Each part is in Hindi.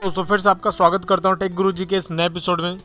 दोस्तों फिर से आपका स्वागत करता हूं टेक गुरुजी के इस नए एपिसोड में।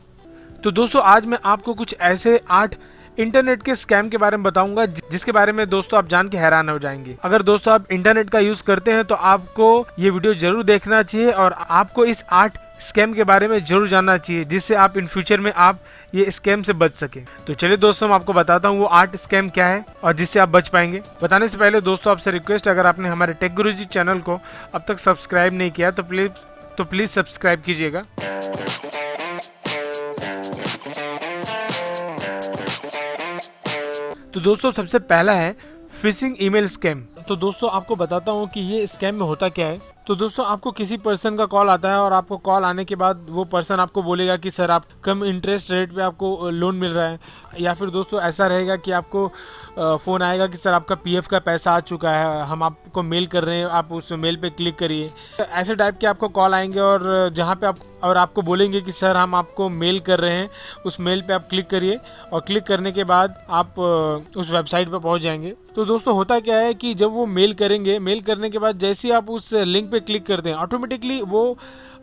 तो दोस्तों आज मैं आपको कुछ ऐसे 8 इंटरनेट के स्कैम के बारे में बताऊंगा जिसके बारे में दोस्तों आप जान के हैरान हो जाएंगे। अगर दोस्तों आप इंटरनेट का यूज करते हैं तो आपको ये वीडियो जरूर देखना चाहिए और आपको इस 8 स्कैम के बारे में जरूर जानना चाहिए जिससे आप इन फ्यूचर में आप ये स्कैम से बच सके। तो चलिए दोस्तों मैं आपको बताता हूँ वो 8 स्कैम क्या है और जिससे आप बच पाएंगे। बताने से पहले दोस्तों आपसे रिक्वेस्ट, अगर आपने हमारे टेक गुरुजी चैनल को अब तक सब्सक्राइब नहीं किया तो प्लीज सब्सक्राइब कीजिएगा। तो दोस्तों सबसे पहला है फिशिंग ईमेल स्कैम। तो दोस्तों आपको बताता हूँ कि ये स्कैम में होता क्या है। तो दोस्तों आपको किसी पर्सन का कॉल आता है और आपको कॉल आने के बाद वो पर्सन आपको बोलेगा कि सर आप कम इंटरेस्ट रेट पे आपको लोन मिल रहा है, या फिर दोस्तों ऐसा रहेगा कि आपको फ़ोन आएगा कि सर आपका पीएफ का पैसा आ चुका है, हम आपको मेल कर रहे हैं, आप उस मेल पे क्लिक करिए। ऐसे टाइप के आपको कॉल आएंगे और जहाँ पे आपको बोलेंगे कि सर हम आपको मेल कर रहे हैं, उस मेल पे आप क्लिक करिए और क्लिक करने के बाद आप उस वेबसाइट पे पहुँच जाएंगे। तो दोस्तों होता क्या है कि जब वो मेल करेंगे, मेल करने के बाद जैसे ही आप उस लिंक पे क्लिक करते हैं ऑटोमेटिकली वो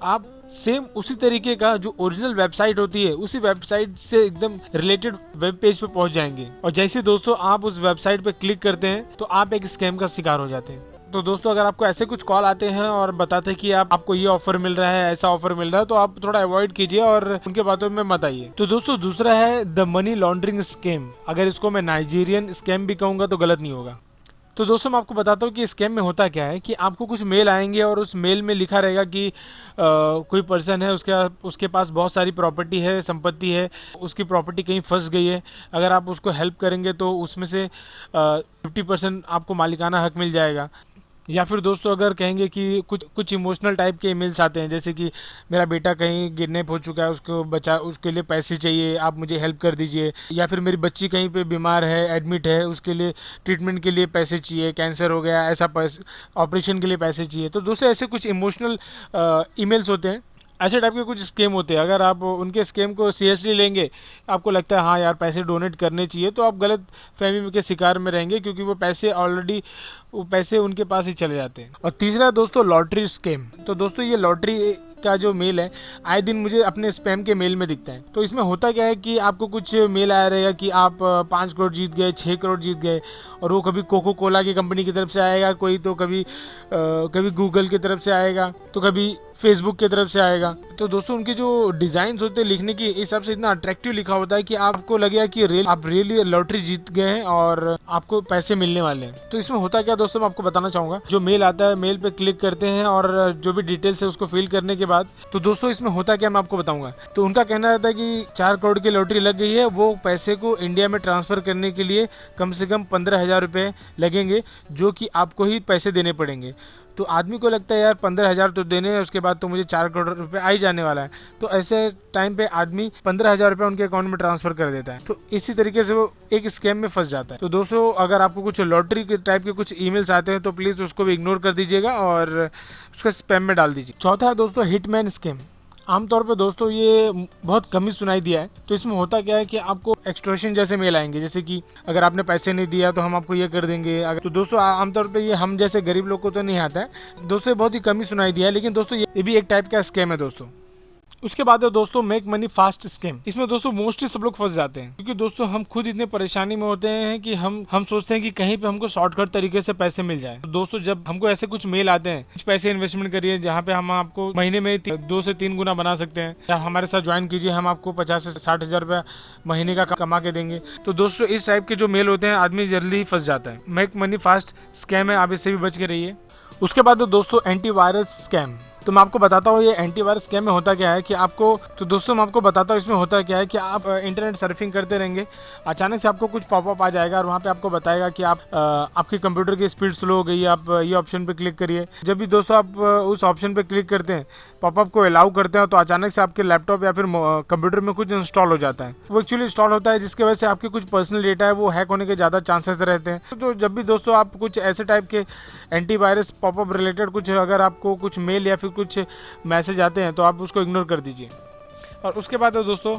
आप सेम उसी तरीके का जो ओरिजिनल वेबसाइट होती है उसी वेबसाइट से एकदम रिलेटेड वेब पेज पे पहुंच जाएंगे। और जैसे दोस्तों आप उस वेबसाइट पे क्लिक करते हैं तो आप एक स्कैम का शिकार हो जाते हैं। तो दोस्तों अगर आपको ऐसे कुछ कॉल आते हैं और बताते हैं कि आपको ये ऑफर मिल रहा है, ऐसा ऑफर मिल रहा है, तो आप थोड़ा अवॉइड कीजिए और उनके बातों में मत आइए। तो दोस्तों दूसरा है द मनी लॉन्ड्रिंग स्कैम। अगर इसको मैं नाइजीरियन स्कैम भी कहूँगा तो गलत नहीं होगा। तो दोस्तों मैं आपको बताता हूँ कि स्कैम में होता क्या है कि आपको कुछ मेल आएंगे और उस मेल में लिखा रहेगा कि कोई पर्सन है, उसके पास बहुत सारी प्रॉपर्टी है, संपत्ति है, उसकी प्रॉपर्टी कहीं फंस गई है, अगर आप उसको हेल्प करेंगे तो उसमें से 50% आपको मालिकाना हक मिल जाएगा। या फिर दोस्तों अगर कहेंगे कि कुछ इमोशनल टाइप के ईमेल्स आते हैं जैसे कि मेरा बेटा कहीं किडनैप हो चुका है, उसके लिए पैसे चाहिए, आप मुझे हेल्प कर दीजिए। या फिर मेरी बच्ची कहीं पे बीमार है, एडमिट है, उसके लिए ट्रीटमेंट के लिए पैसे चाहिए, कैंसर हो गया, ऐसा ऑपरेशन के लिए पैसे चाहिए। तो दोस्तों ऐसे कुछ इमोशनल ईमेल्स होते हैं, ऐसे टाइप के कुछ स्कीम होते हैं। अगर आप उनके स्कीम को सीरियसली लेंगे, आपको लगता है हाँ यार पैसे डोनेट करने चाहिए, तो आप गलत फहमी के शिकार में रहेंगे क्योंकि वो पैसे उनके पास ही चले जाते हैं। और तीसरा दोस्तों लॉटरी स्कीम। तो दोस्तों ये लॉटरी का जो मेल है आए दिन मुझे अपने स्पैम के मेल में दिखता है। तो इसमें होता क्या है कि आपको कुछ मेल आया रहेगा कि आप 5 करोड़ जीत गए, 6 करोड़ जीत गए, और वो कभी कोको कोला की कंपनी की तरफ से आएगा, कोई तो कभी गूगल की तरफ से आएगा, तो कभी फेसबुक की तरफ से आएगा। तो दोस्तों उनके जो डिजाइन होते हैं लिखने के हिसाब से इतना अट्रैक्टिव लिखा होता है कि आपको लगेगा कि आप रियली लॉटरी जीत गए हैं और आपको पैसे मिलने वाले हैं। तो इसमें होता क्या दोस्तों मैं आपको बताना चाहूंगा। जो मेल आता है, मेल पे क्लिक करते हैं और जो भी डिटेल्स है उसको फिल करने के बाद तो दोस्तों इसमें होता क्या मैं आपको बताऊंगा। तो उनका कहना रहता है कि 4 करोड़ की लॉटरी लग गई है, वो पैसे को इंडिया में ट्रांसफर करने के लिए कम से कम 15,000 रुपये लगेंगे, जो कि आपको ही पैसे देने पड़ेंगे। तो आदमी को लगता है यार 15,000 तो देने हैं, उसके बाद तो मुझे 4 करोड़ रुपए आ ही जाने वाला है। तो ऐसे टाइम पे आदमी 15,000 रुपये उनके अकाउंट में ट्रांसफर कर देता है। तो इसी तरीके से वो एक स्कैम में फंस जाता है। तो दोस्तों अगर आपको कुछ लॉटरी के टाइप के कुछ ईमेल्स आते हैं तो प्लीज़ उसको भी इग्नोर कर दीजिएगा और उसका स्पैम में डाल दीजिए। चौथा है दोस्तों हिटमैन स्कैम। आमतौर पे दोस्तों ये बहुत कम ही सुनाई दिया है। तो इसमें होता क्या है कि आपको एक्सटॉर्शन जैसे मेल आएंगे, जैसे कि अगर आपने पैसे नहीं दिया तो हम आपको ये कर देंगे। तो दोस्तों आमतौर पे ये हम जैसे गरीब लोग को तो नहीं आता है दोस्तों, बहुत ही कम ही सुनाई दिया है, लेकिन दोस्तों ये भी एक टाइप का स्कैम है दोस्तों। उसके बाद है दोस्तों मेक मनी फास्ट स्कैम। इसमें दोस्तों मोस्टली सब लोग फंस जाते हैं क्योंकि दोस्तों हम खुद इतने परेशानी में होते हैं कि हम सोचते हैं कि कहीं पे हमको शॉर्टकट तरीके से पैसे मिल जाए। तो दोस्तों जब हमको ऐसे कुछ मेल आते हैं, कुछ पैसे इन्वेस्टमेंट करिए जहाँ पे हम आपको महीने में 2 से 3 गुना बना सकते हैं, या हमारे साथ ज्वाइन कीजिए, हम आपको 50 से 60,000 रुपया महीने का कमा के देंगे। तो दोस्तों इस टाइप के जो मेल होते हैं आदमी जल्दी ही फंस जाता है। मेक मनी फास्ट स्कैम है, आप इससे भी बच के रहिए। उसके बाद दोस्तों एंटीवायरस स्कैम। तो मैं आपको बताता हूँ ये एंटीवायरस स्कैम में होता क्या है कि तो दोस्तों मैं आपको बताता हूँ इसमें होता क्या है कि आप इंटरनेट सर्फिंग करते रहेंगे, अचानक से आपको कुछ पॉपअप आ जाएगा और वहाँ पे आपको बताएगा कि आपकी कंप्यूटर की स्पीड स्लो हो गई है, आप ये ऑप्शन पे क्लिक करिए। जब भी दोस्तों आप उस ऑप्शन पे क्लिक करते हैं, पॉपअप को अलाउ करते हैं, तो अचानक से आपके लैपटॉप या फिर कंप्यूटर में कुछ इंस्टॉल हो जाता है। वो एक्चुअली इंस्टॉल होता है जिसकी वजह से आपके कुछ पर्सनल डेटा है वो हैक होने के ज़्यादा चांसेस रहते हैं। तो जब भी दोस्तों आप कुछ ऐसे टाइप के एंटीवायरस पॉपअप रिलेटेड कुछ अगर आपको कुछ मेल या फिर कुछ मैसेज आते हैं तो आप उसको इग्नोर कर दीजिए। और उसके बाद है दोस्तों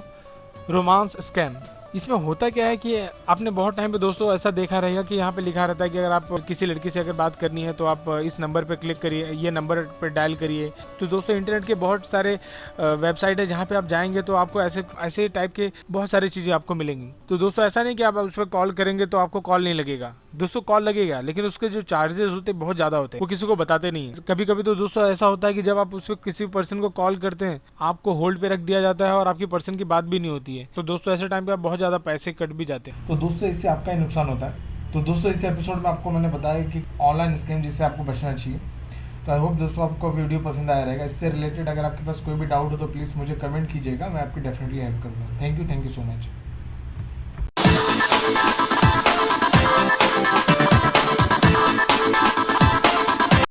रोमांस स्कैम। इसमें होता क्या है कि आपने बहुत टाइम पे दोस्तों ऐसा देखा रहेगा कि यहाँ पे लिखा रहता है कि अगर आप किसी लड़की से अगर बात करनी है तो आप इस नंबर पे क्लिक करिए, ये नंबर पे डायल करिए। तो दोस्तों इंटरनेट के बहुत सारे वेबसाइट है जहाँ पे आप जाएंगे तो आपको ऐसे ऐसे टाइप के बहुत सारी चीज़ें आपको मिलेंगी। तो दोस्तों ऐसा नहीं कि आप उस पर कॉल करेंगे तो आपको कॉल नहीं लगेगा। दोस्तों कॉल लगेगा, लेकिन उसके जो चार्जेस होते हैं बहुत ज़्यादा होते हैं, वो किसी को बताते नहीं है। कभी कभी तो दोस्तों ऐसा होता है कि जब आप उस पर किसी पर्सन को कॉल करते हैं, आपको होल्ड पे रख दिया जाता है और आपकी पर्सन की बात भी नहीं होती है। तो दोस्तों ऐसे टाइम पे आप बहुत ज़्यादा पैसे कट भी जाते हैं। तो दोस्तों इससे आपका ही नुकसान होता है। तो दोस्तों इस एपिसोड में आपको मैंने बताया कि ऑनलाइन स्कैम जिससे आपको बचना चाहिए। तो आई होप दोस्तों आपको वीडियो पसंद आया रहेगा। इससे रिलेटेड अगर आपके पास कोई भी डाउट हो तो प्लीज़ मुझे कमेंट कीजिएगा, मैं आपकी डेफिनेटली हेल्प करूँगा। Thank you so much.